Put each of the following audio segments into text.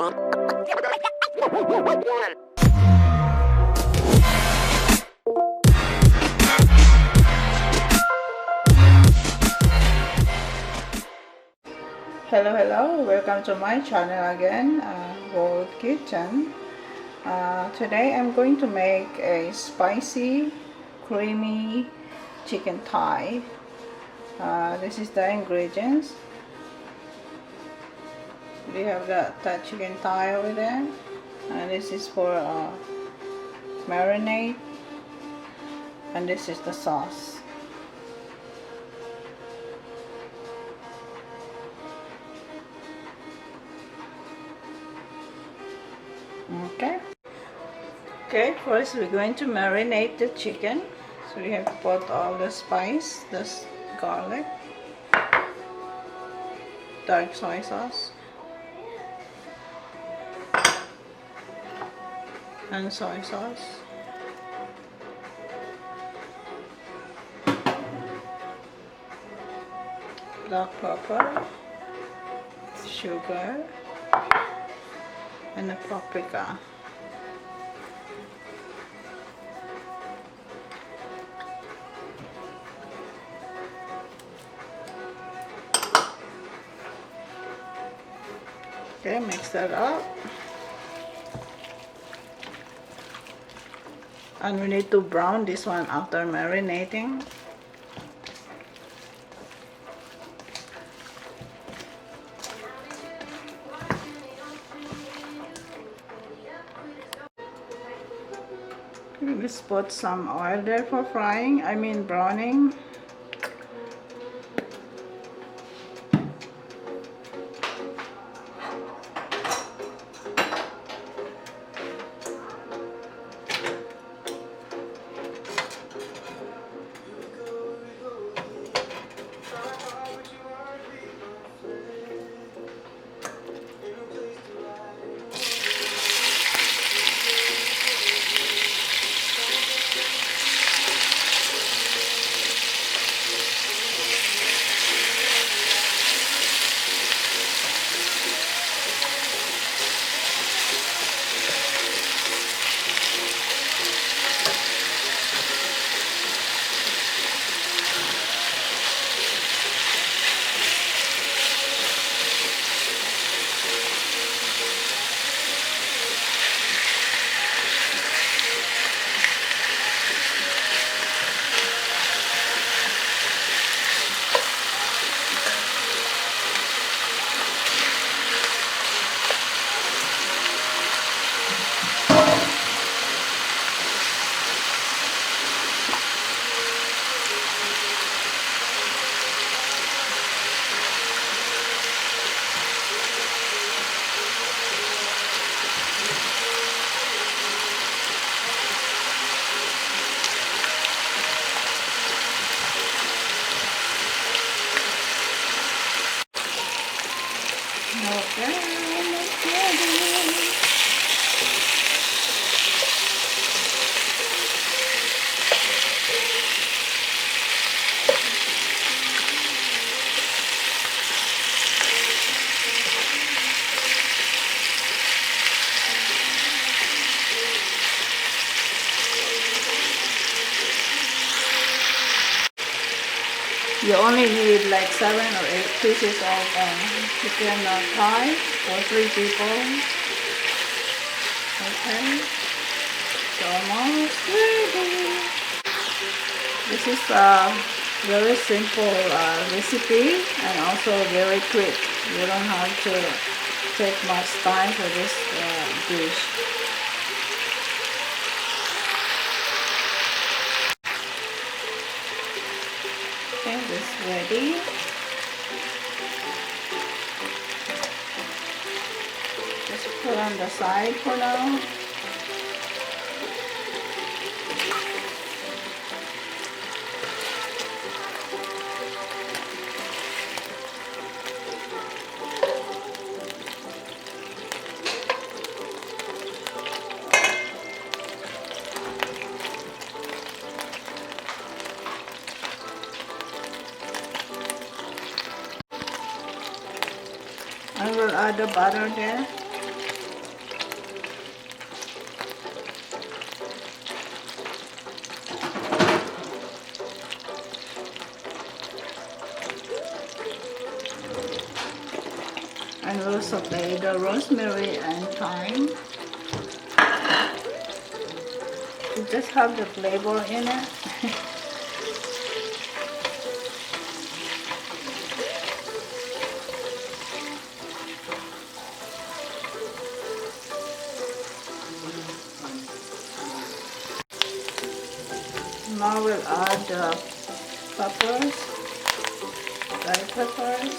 Hello, welcome to my channel again, World Kitchen. Today I'm going to make a spicy, creamy chicken thigh. This is the ingredients. We have that chicken thigh over there, and this is for marinade, and this is the sauce. Okay, first we're going to marinate the chicken. So we have to put all the spice, this garlic, dark soy sauce, and soy sauce, black pepper, sugar, and the paprika. Okay, mix that up. And we need to brown this one after marinating. Let's put some oil there for browning. Okay, almost ready. You only need like 7 or 8 pieces of chicken thigh for 3 people. Okay, so almost ready. This is a very simple recipe and also very quick. You don't have to take much time for this dish. Okay, this is ready. Just put on the side for now. I will add the butter there. saute the rosemary and thyme. You just have the flavor in it. Now we'll add the peppers, red peppers.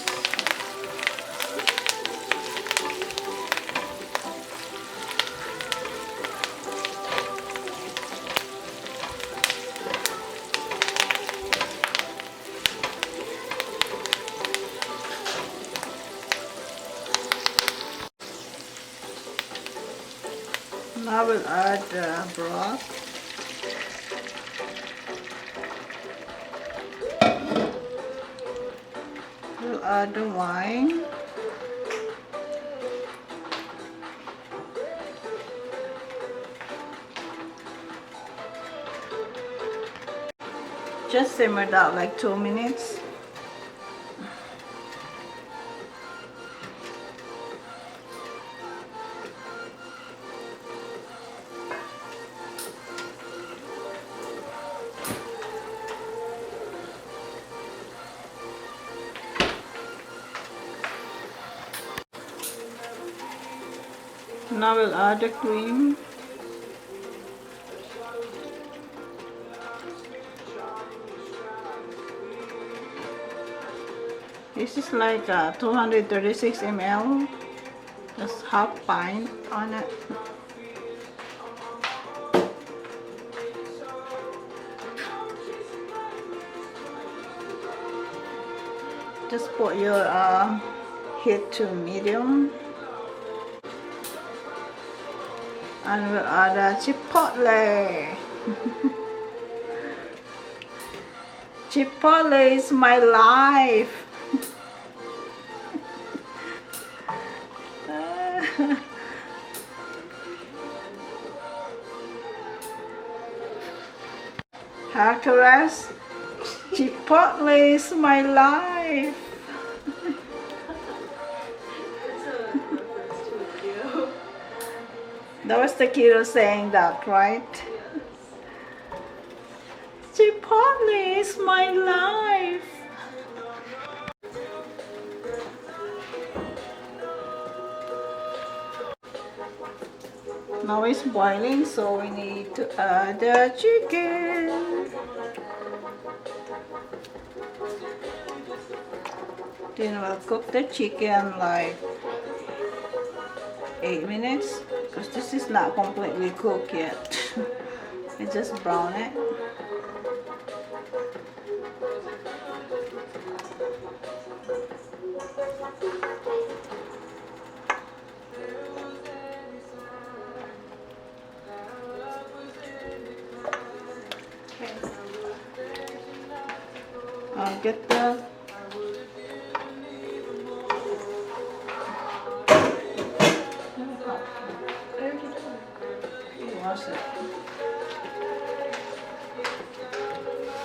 Now we'll add the broth. We'll add the wine. Just simmer that like 2 minutes. Now we'll add the cream. This is like 236 ml. Just half pint on it. Just put your heat to medium. And we'll add chipotle. Chipotle is my life. Hackers, Chipotle is my life. That was the kiddo saying that, right? Chipotle is my life. Now it's boiling, so we need to add the chicken. Then we'll cook the chicken like 8 minutes, because this is not completely cooked yet. We just brown it. I'll get the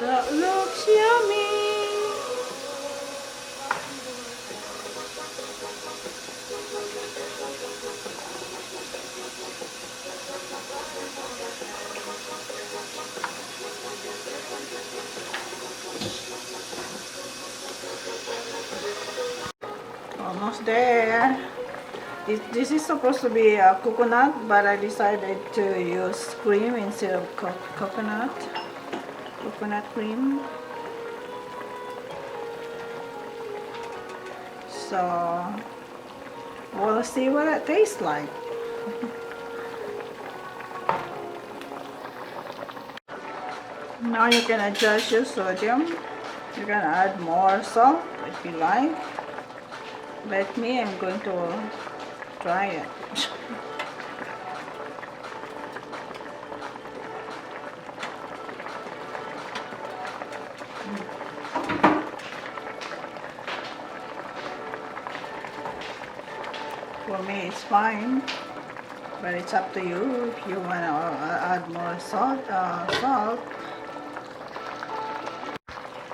that looks yummy. Almost there. This is supposed to be a coconut, but I decided to use cream instead of coconut cream. So we'll see what it tastes like. Now you can adjust your sodium. You can add more salt if you like. But me, I'm going to try it. For me, it's fine, but it's up to you if you want to add more salt.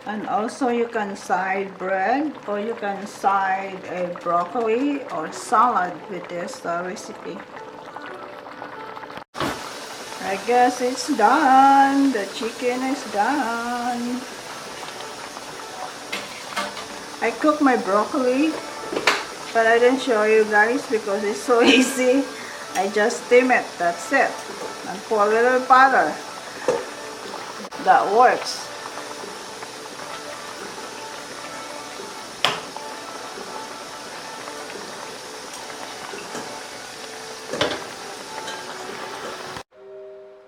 And also you can side bread or you can side a broccoli or salad with this recipe. I guess it's done. The chicken is done. I cooked my broccoli, but I didn't show you guys because it's so easy. I just steam it, that's it. And pour a little butter. That works.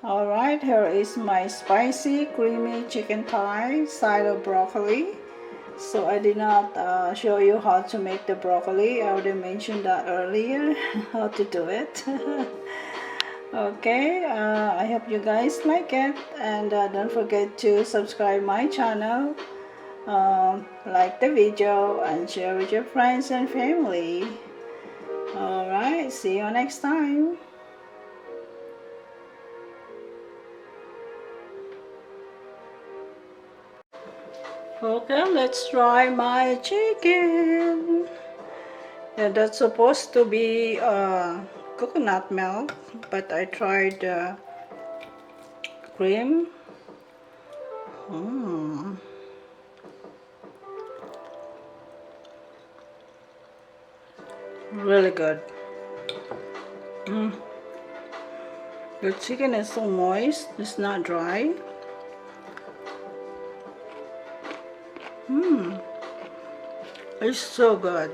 Alright, here is my spicy creamy chicken pie side of broccoli. So I did not show you how to make the broccoli. I already mentioned that earlier, how to do it. Okay, I hope you guys like it, and don't forget to subscribe my channel, like the video, and share with your friends and family. Alright, see you next time. Okay, let's try my chicken. Yeah, that's supposed to be coconut milk, but I tried cream. Really good. The chicken is so moist, it's not dry. It's so good.